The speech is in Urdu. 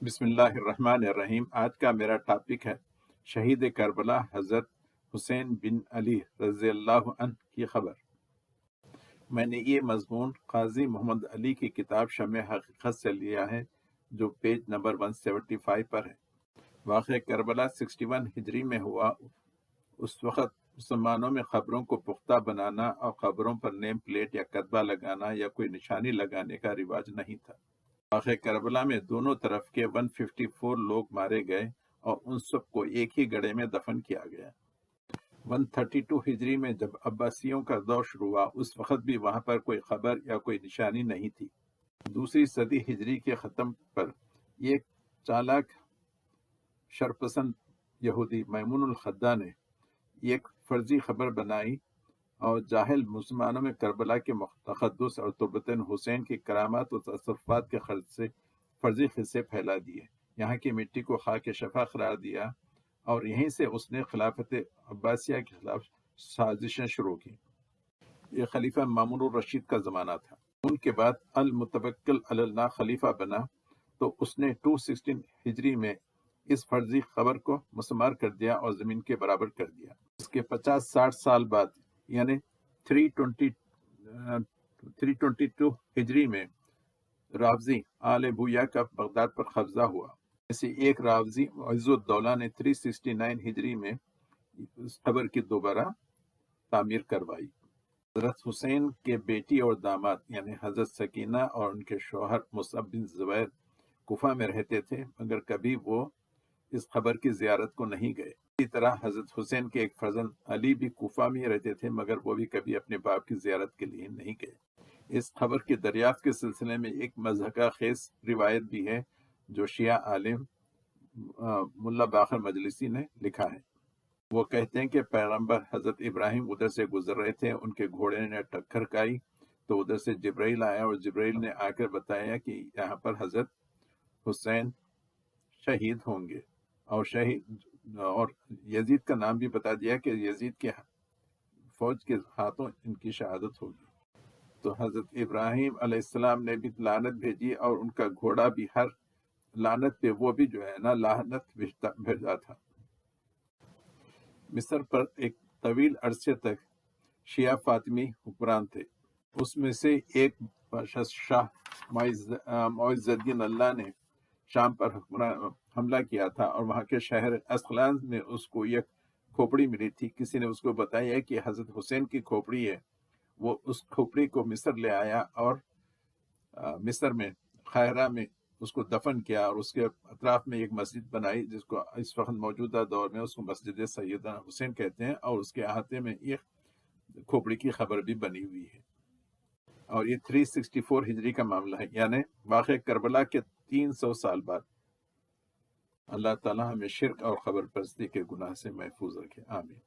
بسم اللہ الرحمن الرحیم۔ آج کا میرا ٹاپک ہے شہید کربلا حضرت حسین بن علی رضی اللہ عنہ کی خبر۔ میں نے یہ مضمون قاضی محمد علی کی کتاب شمع حقیقت سے لیا ہے، جو پیج نمبر 175 پر ہے۔ واقعہ کربلا 61 ہجری میں ہوا۔ اس وقت مسلمانوں میں خبروں کو پختہ بنانا اور خبروں پر نیم پلیٹ یا کتبہ لگانا یا کوئی نشانی لگانے کا رواج نہیں تھا۔ واقعہ کربلا میں دونوں طرف کے 154 لوگ مارے گئے اور ان سب کو ایک ہی گڑھے میں دفن کیا گیا۔ 132 ہجری میں جب عباسیوں کا دور شروع ہوا، اس وقت بھی وہاں پر کوئی خبر یا کوئی نشانی نہیں تھی۔ دوسری صدی ہجری کے ختم پر ایک چالاک شرپسند یہودی میمون الخدا نے ایک فرضی خبر بنائی اور جاہل مسلمانوں میں کربلا کے تقدس اور تربتن حسین کی کرامات و تصرفات کے خرچ سے فرضی قصے پھیلا دیے، یہاں کی مٹی کو خاک شفا قرار دیا، اور یہیں سے اس نے خلافت عباسیہ کے خلاف سازشیں شروع کی۔ یہ خلیفہ مامون الرشید کا زمانہ تھا۔ ان کے بعد المتوکل علی اللہ خلیفہ بنا تو اس نے 216 ہجری میں اس فرضی خبر کو مسمار کر دیا اور زمین کے برابر کر دیا۔ اس کے 50-60 سال بعد یعنی 322 ہجری میں رافضی آل بویا کا بغداد پر قبضہ ہوا۔ ایسے ایک رافضی عز الدولہ نے 369 ہجری میں اس قبر کی دوبارہ تعمیر کروائی۔ حضرت حسین کے بیٹی اور داماد یعنی حضرت سکینہ اور ان کے شوہر مصعب بن زبیر کوفہ میں رہتے تھے، مگر کبھی وہ اس قبر کی زیارت کو نہیں گئے۔ اسی طرح حضرت حسین کے ایک فرزند علی بھی کوفہ میں رہتے تھے، مگر وہ بھی کبھی اپنے باپ کی زیارت کے لیے نہیں گئے۔ اس خبر کی دریافت کے سلسلے میں ایک مضحکہ خیز روایت بھی ہے جو شیعہ عالم ملا باقر مجلسی نے لکھا ہے۔ وہ کہتے ہیں کہ پیغمبر حضرت ابراہیم ادھر سے گزر رہے تھے، ان کے گھوڑے نے ٹکر کھائی تو ادھر سے جبرائیل آیا اور جبرائیل نے آ کر بتایا کہ یہاں پر حضرت حسین شہید ہوں گے، اور یزید کا نام بھی بتا دیا کہ یزید کے فوج کے ہاتھوں ان کی شہادت ہوگی۔ تو حضرت ابراہیم علیہ السلام نے بھی لعنت بھیجی، اور ان کا گھوڑا بھی ہر لعنت پہ وہ بھی جو ہے نا لعنت بھیجا تھا۔ مصر پر ایک طویل عرصے تک شیعہ فاطمی حکمران تھے۔ اس میں سے ایک شاہ معز الدین اللہ نے شام پر حملہ کیا تھا، اور وہاں کے شہر اسقلان میں اس کو ایک کھوپڑی ملی تھی۔ کسی نے اس کو بتایا کہ حضرت حسین کی کھوپڑی ہے۔ وہ اس کھوپڑی کو مصر لے آیا اور مصر میں قاہرہ میں اس کو دفن کیا، اور اس کے اطراف میں ایک مسجد بنائی جس کو اس وقت موجودہ دور میں اس کو مسجد سیدنا حسین کہتے ہیں، اور اس کے احاطے میں ایک کھوپڑی کی خبر بھی بنی ہوئی ہے۔ اور یہ 364 ہجری کا معاملہ ہے، یعنی واقع کربلا کے 300 سال بعد۔ اللہ تعالیٰ ہمیں شرک اور خبر پرستی کے گناہ سے محفوظ رکھے، آمین۔